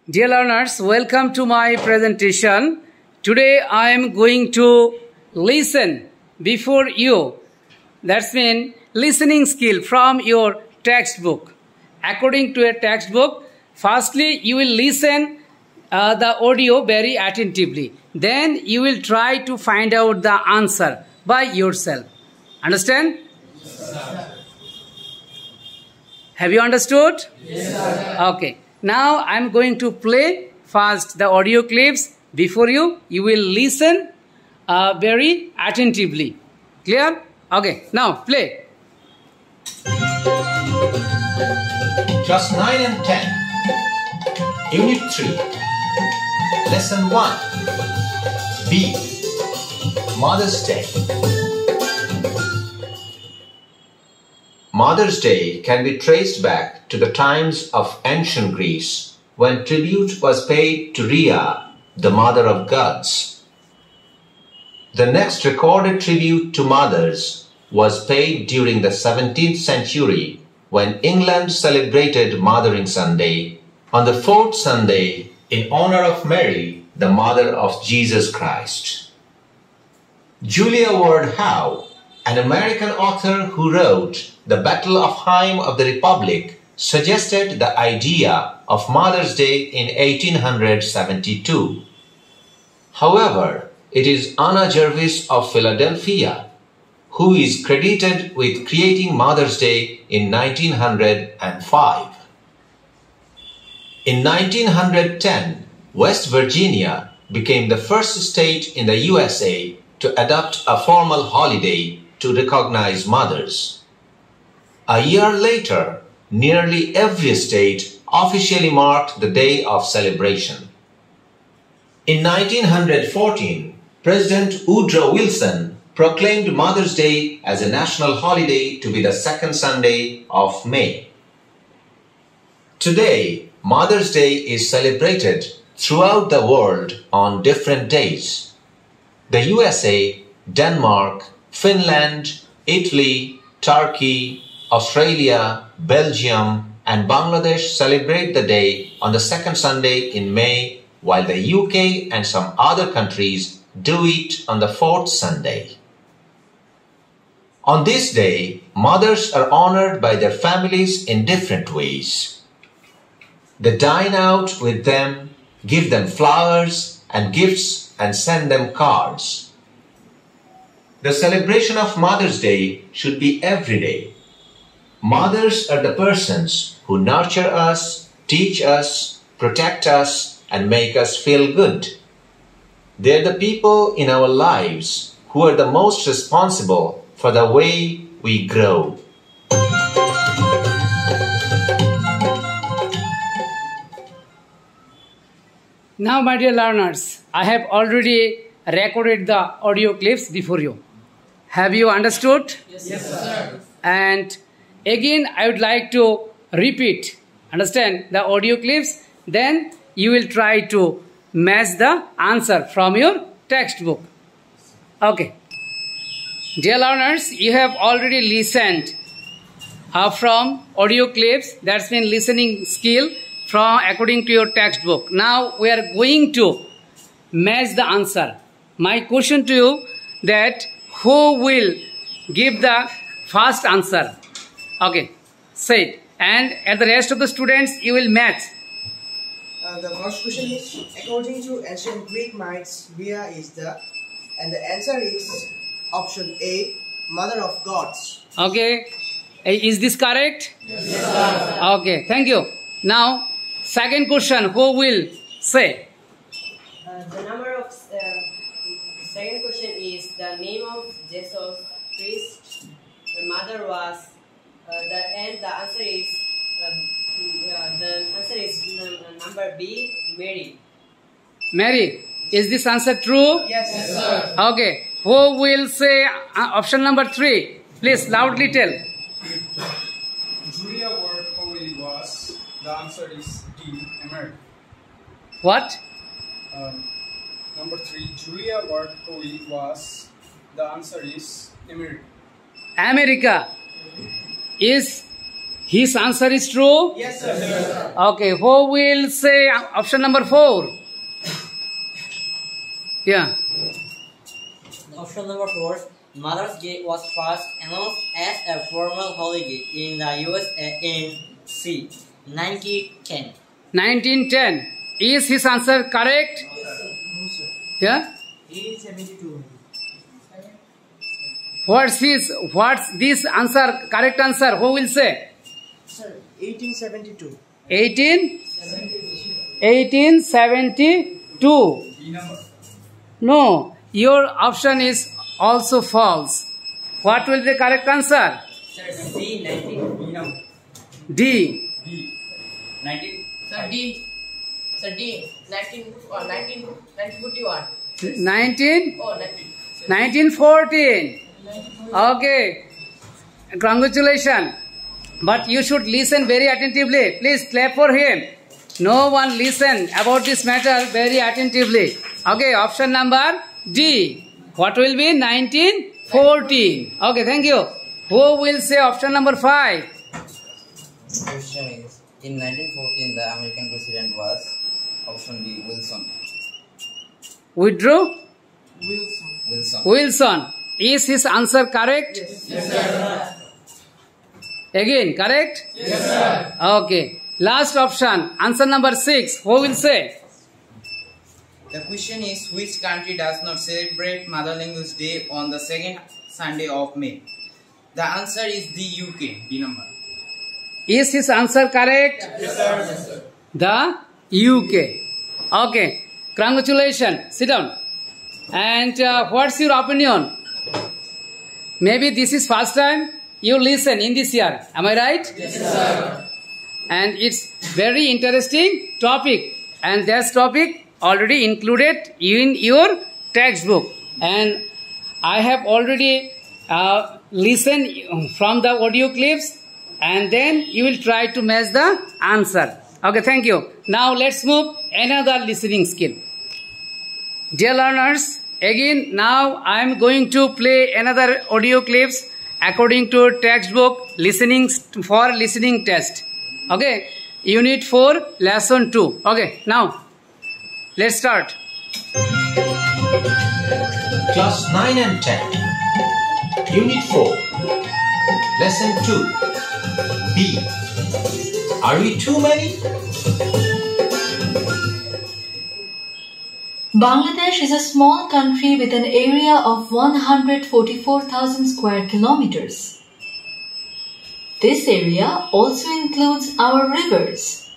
Dear learners, welcome to my presentation. Today I am going to listen before you. That's mean listening skill from your textbook. According to a textbook, firstly you will listen the audio very attentively. Then you will try to find out the answer by yourself. Understand? Yes, sir. Have you understood? Yes, sir. Okay. Now I am going to play first the audio clips before you. You will listen very attentively. Clear? Okay. Now play. Class 9 and 10. Unit 3. Lesson 1. B. Mother's Day. Mother's Day can be traced back to the times of ancient Greece, when tribute was paid to Rhea, the mother of gods. The next recorded tribute to mothers was paid during the 17th century, when England celebrated Mothering Sunday on the fourth Sunday in honor of Mary, the mother of Jesus Christ. Julia Ward Howe, an American author who wrote The Battle of Hymn of the Republic, suggested the idea of Mother's Day in 1872. However, it is Anna Jervis of Philadelphia who is credited with creating Mother's Day in 1905. In 1910, West Virginia became the first state in the USA to adopt a formal holiday to recognize mothers. A year later, nearly every state officially marked the day of celebration. In 1914, President Woodrow Wilson proclaimed Mother's Day as a national holiday to be the second Sunday of May. Today, Mother's Day is celebrated throughout the world on different days. The USA, Denmark, Finland, Italy, Turkey, Australia, Belgium, and Bangladesh celebrate the day on the second Sunday in May, while the UK and some other countries do it on the fourth Sunday. On this day, mothers are honored by their families in different ways. They dine out with them, give them flowers and gifts, and send them cards. The celebration of Mother's Day should be every day. Mothers are the persons who nurture us, teach us, protect us, and make us feel good. They are the people in our lives who are the most responsible for the way we grow. Now, my dear learners, I have already recorded the audio clips before you. Have you understood? Yes, sir. And again, I would like to repeat, understand the audio clips, then you will try to match the answer from your textbook. Okay. Dear learners, you have already listened from audio clips. That's been listening skill from according to your textbook. Now we are going to match the answer. My question to you that who will give the first answer? Okay, say it. And at the rest of the students, you will match. The first question is, according to ancient Greek myths, Rhea is and the answer is option A, mother of gods. Okay, is this correct? Yes, sir. Okay, thank you. Now, second question, who will say? The number of second question is the name of Jesus Christ. The mother was the answer is number B, Mary. Mary, is this answer true? Yes, sir. Okay, who will say option number 3? Please loudly tell. Julia Ward Howe was, the answer is D, America. What? Number 3, Julia Ward Howe was, the answer is America. America is His answer is true? Yes, sir. Okay, who will say option number 4? Yeah. Option number 4. Mother's Day was first announced as a formal holiday in the USA in 1910. 1910. Is his answer correct? No, sir. Yeah. 1872. What's this answer? Correct answer? Who will say? Sir, 1872. 1872. B number. No, your option is also false. What will be the correct answer? Sir, C. 19. B number. D. B. 19. Sir, D. Sir, D. 1941. 19? Oh, 19. 1914. Okay. Congratulations. But you should listen very attentively. Please clap for him. No one listen about this matter very attentively. Okay, option number D. What will be? 1914. Okay, thank you. Who will say option number 5? Question is, in 1914 the American president was option B, Wilson. Withdrew? Wilson. Wilson. Is his answer correct? Yes, sir. Again, correct? Yes, sir. Okay. Last option. Answer number 6. Who will say? The question is, which country does not celebrate Mother Language Day on the second Sunday of May? The answer is the UK, B number. Is his answer correct? Yes, sir. The UK. Okay. Congratulations. Sit down. And what's your opinion? Maybe this is first time you listen in this year. Am I right? Yes, sir. And it's very interesting topic. And this topic already included in your textbook. And I have already listened from the audio clips. And then you will try to match the answer. Okay, thank you. Now let's move another listening skill. Dear learners, again now I am going to play another audio clips according to textbook listening for listening test. Okay, unit 4 lesson 2. Okay, now let's start. Class 9 and 10. Unit 4. Lesson 2. B. Are we too many? Bangladesh is a small country with an area of 144,000 square kilometers. This area also includes our rivers.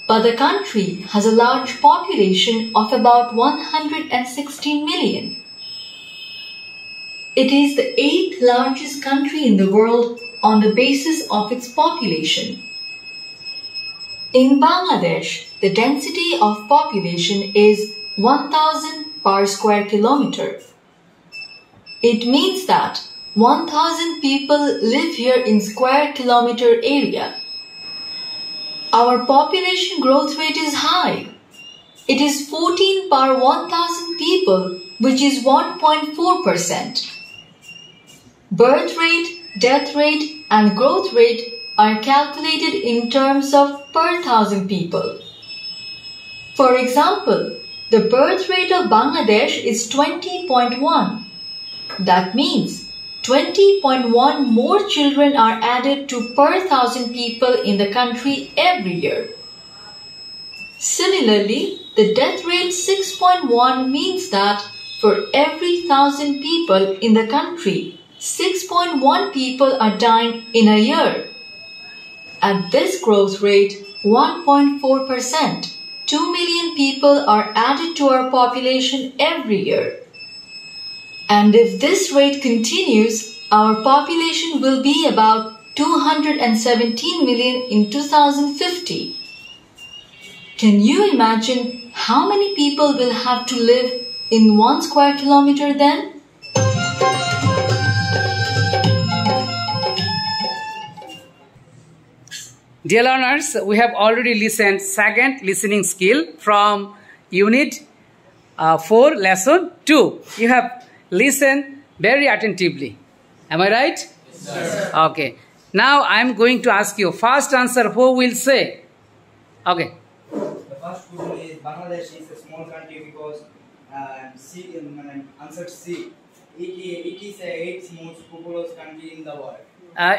But the country has a large population of about 116 million. It is the 8th largest country in the world on the basis of its population. In Bangladesh, the density of population is 1000 per square kilometer. It means that 1000 people live here in square kilometer area. Our population growth rate is high. It is 14 per 1000 people, which is 1.4%. Birth rate, death rate, and growth rate are calculated in terms of per 1000 people. For example, the birth rate of Bangladesh is 20.1. That means 20.1 more children are added to per 1000 people in the country every year. Similarly, the death rate 6.1 means that for every 1000 people in the country, 6.1 people are dying in a year. At this growth rate, 1.4%, 2 million people are added to our population every year. And if this rate continues, our population will be about 217 million in 2050. Can you imagine how many people will have to live in 1 square kilometer then? Dear learners, we have already listened second listening skill from unit 4 lesson 2. You have listened very attentively. Am I right? Yes, sir. Okay. Now I am going to ask you. First answer, who will say? Okay. The first question is Bangladesh is a small country because C answer C. It is the 8th most populous country in the world.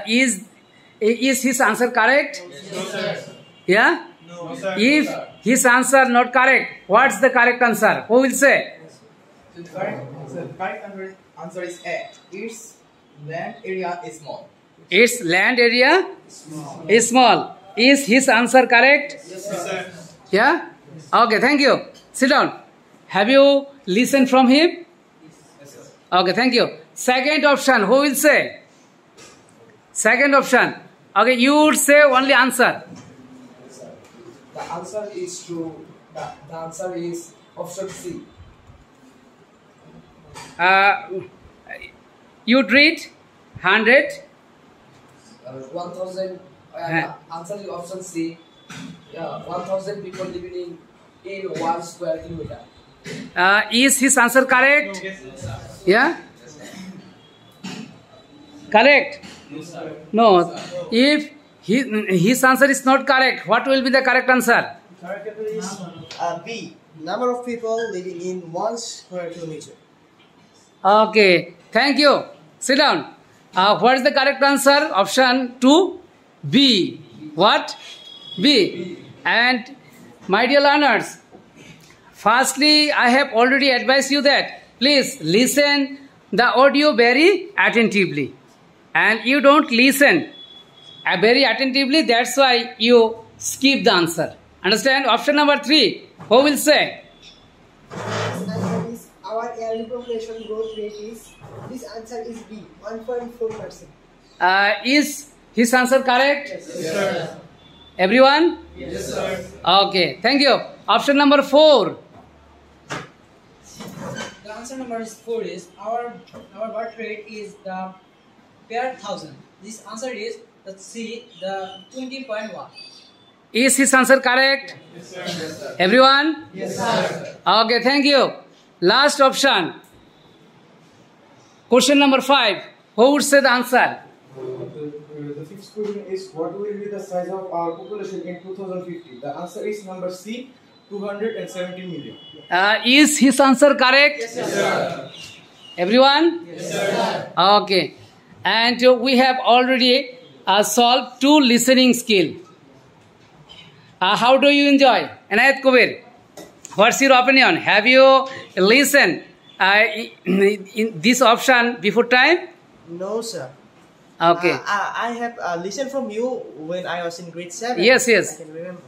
Is his answer correct? No, sir. Yeah? No, sir. If his answer not correct, what's the correct answer? Who will say? The correct answer is A. Its land area is small. Its land area is small. Is his answer correct? Yes, sir. Yeah? Okay, thank you. Sit down. Have you listened from him? Yes, sir. Okay, thank you. Second option, who will say? Second option. Okay, you would say only answer. The answer is true. The answer is option C. You'd read 100. 1,000. Answer is option C. 1,000 people living in 1 square kilometer. Is his answer correct? Yes, sir. Yeah? Correct? No. If his answer is not correct, what will be the correct answer? Correct answer is B. Number of people living in 1 square kilometer. Okay, thank you. Sit down. What is the correct answer? Option 2, B. What? B. And my dear learners, firstly, I have already advised you that please listen the audio very attentively. And you don't listen very attentively, that's why you skip the answer. Understand? Option number 3, who will say? Answer is our yearly population growth rate is, this answer is B, 1.4%. Is his answer correct? Yes, sir. Everyone? Yes, sir. Okay, thank you. Option number 4. The answer number 4 is our birth rate is the per thousand. This answer is the C, the 20.1. Is his answer correct? Yes, sir. Yes, sir. Everyone? Yes, sir. Okay, thank you. Last option. Question number 5. Who would say the answer? The fifth question is what will be the size of our population in 2050? The answer is number C, 270 million. Is his answer correct? Yes, sir. Everyone? Yes, sir. Okay. And we have already solved 2 listening skill. How do you enjoy? Anayat Kubir, what's your opinion? Have you listened in this option before time? No, sir. Okay. I have listened from you when I was in grade 7. Yes, yes. I can remember.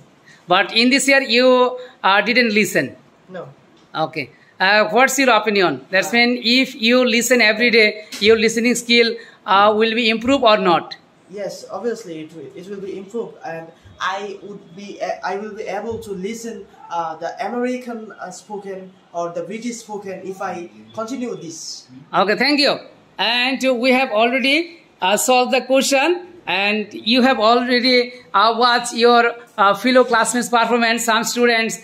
But in this year you didn't listen. No. Okay. What's your opinion? That's mean if you listen every day, your listening skill will be improved or not? Yes, obviously it will be improved, and I will be able to listen the American spoken or the British spoken if I continue this. Okay, thank you. And we have already solved the question, and you have already watched your fellow classmates' performance. Some students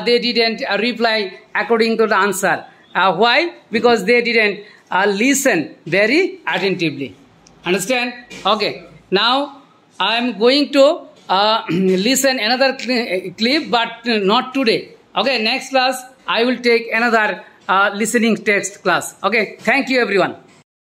they didn't reply according to the answer. Why? Because they didn't listen very attentively. Understand? Okay. Now I am going to listen another clip, but not today. Okay. Next class I will take another listening text class. Okay. Thank you, everyone.